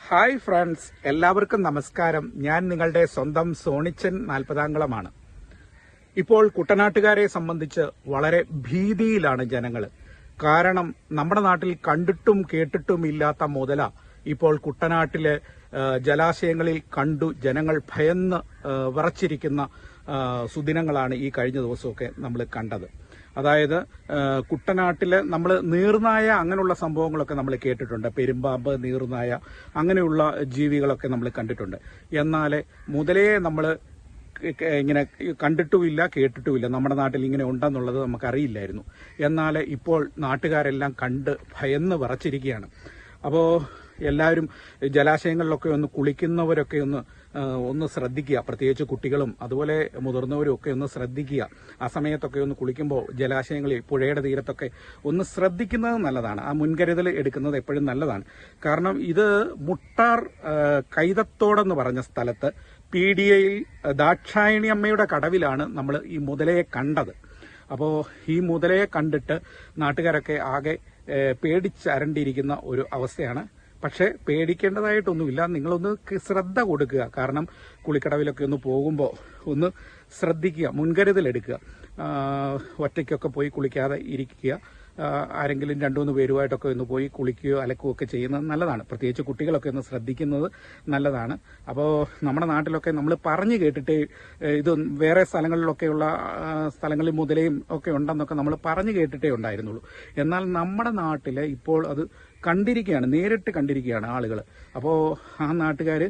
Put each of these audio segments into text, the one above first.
Hi friends, എല്ലാവർക്കും നമസ്കാരം. ഞാൻ നിങ്ങളുടെ സ്വന്തം സോണിച്ചൻ നാൽപ്പതാംകുളമാണ്. ഇപ്പോൾ കുട്ടനാട്ടുകാരെ സംബന്ധിച്ച് വളരെ ഭീതിയിലാണ് ജനങ്ങൾ. കാരണം നമ്മുടെ നാട്ടിൽ കണ്ടിട്ടും കേട്ടിട്ടും ഇല്ലാത്ത മുതല ഇപ്പോൾ കുട്ടനാട്ടിലെ ജലാശയങ്ങളിൽ കണ്ടു ജനങ്ങൾ ഭയന്ന് വിറച്ചിരിക്കുന്ന സുദിനങ്ങളാണ് ഈ കഴിഞ്ഞ ദിവസമൊക്കെ നമ്മൾ കണ്ടത്. അതായത് കുട്ടനാട്ടില് നമ്മൾ നീർനായ അങ്ങനെയുള്ള സംഭവങ്ങളൊക്കെ നമ്മൾ കേട്ടിട്ടുണ്ട്. പെരുമ്പാമ്പ്, നീർനായ അങ്ങനെയുള്ള ജീവികളൊക്കെ നമ്മൾ കണ്ടിട്ടുണ്ട്. എന്നാൽ മുതലേ നമ്മൾ ഇങ്ങനെ കണ്ടിട്ടുമില്ല, കേട്ടിട്ടുമില്ല. നമ്മുടെ നാട്ടിൽ ഇങ്ങനെ ഉണ്ടെന്നുള്ളത് നമുക്കറിയില്ലായിരുന്നു. എന്നാൽ ഇപ്പോൾ നാട്ടുകാരെല്ലാം കണ്ട് ഭയന്ന് വിറച്ചിരിക്കുകയാണ്. അപ്പോൾ എല്ലാവരും ജലാശയങ്ങളിലൊക്കെ ഒന്ന് കുളിക്കുന്നവരൊക്കെ ഒന്ന് ശ്രദ്ധിക്കുക. പ്രത്യേകിച്ച് കുട്ടികളും അതുപോലെ മുതിർന്നവരും ഒക്കെ ഒന്ന് ശ്രദ്ധിക്കുക. ആ സമയത്തൊക്കെ ഒന്ന് കുളിക്കുമ്പോൾ ജലാശയങ്ങളിൽ, പുഴയുടെ തീരത്തൊക്കെ ഒന്ന് ശ്രദ്ധിക്കുന്നത് നല്ലതാണ്. ആ മുൻകരുതൽ എടുക്കുന്നത് എപ്പോഴും നല്ലതാണ്. കാരണം ഇത് മുട്ടാർ കൈതത്തോടെന്ന് പറഞ്ഞ സ്ഥലത്ത് പീഡിയയിൽ ദാക്ഷായണി അമ്മയുടെ കടവിലാണ് നമ്മൾ ഈ മുതലയെ കണ്ടത്. അപ്പോൾ ഈ മുതലയെ കണ്ടിട്ട് നാട്ടുകാരൊക്കെ ആകെ പേടിച്ചരണ്ടിരിക്കുന്ന ഒരു അവസ്ഥയാണ്. പക്ഷേ പേടിക്കേണ്ടതായിട്ടൊന്നുമില്ല. നിങ്ങളൊന്ന് ശ്രദ്ധ കൊടുക്കുക. കാരണം കുളിക്കടവിലൊക്കെ ഒന്ന് പോകുമ്പോൾ ഒന്ന് ശ്രദ്ധിക്കുക, മുൻകരുതലെടുക്കുക. ഒറ്റയ്ക്കൊക്കെ പോയി കുളിക്കാതെ ഇരിക്കുക. ആരെങ്കിലും 2-3 പേരുമായിട്ടൊക്കെ ഒന്ന് പോയി കുളിക്കുകയോ അലക്കുകയോ ഒക്കെ ചെയ്യുന്നത് നല്ലതാണ്. പ്രത്യേകിച്ച് കുട്ടികളൊക്കെ ഒന്ന് ശ്രദ്ധിക്കുന്നത് നല്ലതാണ്. അപ്പോൾ നമ്മുടെ നാട്ടിലൊക്കെ നമ്മൾ പറഞ്ഞു കേട്ടിട്ട് ഇത് വേറെ സ്ഥലങ്ങളിലൊക്കെയുള്ള സ്ഥലങ്ങളിൽ മുതലയും ഒക്കെ ഉണ്ടെന്നൊക്കെ നമ്മൾ പറഞ്ഞു കേട്ടിട്ടേ ഉണ്ടായിരുന്നുള്ളൂ. എന്നാൽ നമ്മുടെ നാട്ടിൽ ഇപ്പോൾ അത് കണ്ടിരിക്കുകയാണ്, നേരിട്ട് കണ്ടിരിക്കുകയാണ് ആളുകൾ. അപ്പോൾ ആ നാട്ടുകാർ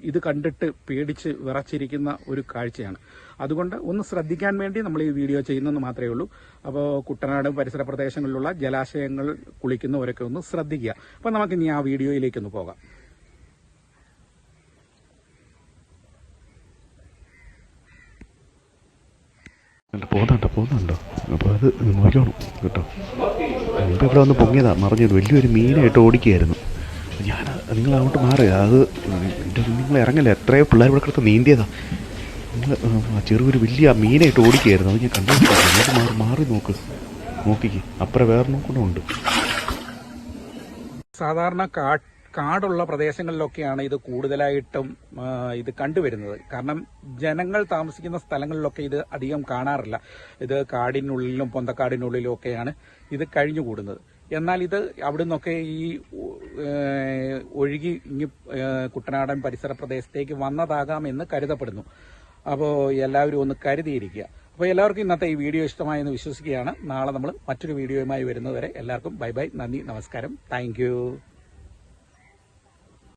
ഇത് കണ്ടിട്ട് പേടിച്ച് വിറച്ചിരിക്കുന്ന ഒരു കാഴ്ചയാണ്. അതുകൊണ്ട് ഒന്ന് ശ്രദ്ധിക്കാൻ വേണ്ടി നമ്മൾ ഈ വീഡിയോ ചെയ്യുന്നെന്ന് മാത്രമേ ഉള്ളൂ. അപ്പോൾ കുട്ടനാട് പരിസര പ്രദേശങ്ങളിലുള്ള ജലാശയങ്ങൾ കുളിക്കുന്നവരൊക്കെ ഒന്ന് ശ്രദ്ധിക്കുക. അപ്പോൾ നമുക്കിനി ആ വീഡിയോയിലേക്കൊന്ന് പോകാം. പോകുന്നുണ്ടോ? അപ്പോൾ അത് നോക്കണം കേട്ടോ. മുമ്പ് ഇവിടെ വന്ന് പൊങ്ങിയതാ, മറിഞ്ഞത് വലിയൊരു മീനായിട്ട് ഓടിക്കുകയായിരുന്നു. ഞാൻ നിങ്ങൾ അങ്ങോട്ട് മാറുക, അത് നിങ്ങൾ ഇറങ്ങല്ലേ. എത്രയോ പിള്ളേർ ഇവിടെ കിടത്ത് നീന്തിയതാ. നിങ്ങൾ ചെറിയൊരു വലിയ മീനായിട്ട് ഓടിക്കുകയായിരുന്നു. അത് ഞാൻ കണ്ടു. മാറി നോക്കിക്ക് അപ്പുറം വേറെ നോക്കണമുണ്ട്. സാധാരണ കാടുള്ള പ്രദേശങ്ങളിലൊക്കെയാണ് ഇത് കൂടുതലായിട്ടും ഇത് കണ്ടുവരുന്നത്. കാരണം ജനങ്ങൾ താമസിക്കുന്ന സ്ഥലങ്ങളിലൊക്കെ ഇത് അധികം കാണാറില്ല. ഇത് കാടിനുള്ളിലും പൊന്തക്കാടിനുള്ളിലും ഒക്കെയാണ് ഇത് കഴിഞ്ഞുകൂടുന്നത്. എന്നാൽ ഇത് അവിടെ നിന്നൊക്കെ ഈ ഒഴുകി ഇങ്ങ് കുട്ടനാടൻ പരിസര പ്രദേശത്തേക്ക് വന്നതാകാമെന്ന് കരുതപ്പെടുന്നു. അപ്പോൾ എല്ലാവരും ഒന്ന് കരുതിയിരിക്കുക. അപ്പോൾ എല്ലാവർക്കും ഇന്നത്തെ ഈ വീഡിയോ ഇഷ്ടമായെന്ന് വിശ്വസിക്കുകയാണ്. നാളെ നമ്മൾ മറ്റൊരു വീഡിയോയുമായി വരുന്നതുവരെ എല്ലാവർക്കും ബൈ ബൈ, നന്ദി, നമസ്കാരം, താങ്ക് യു.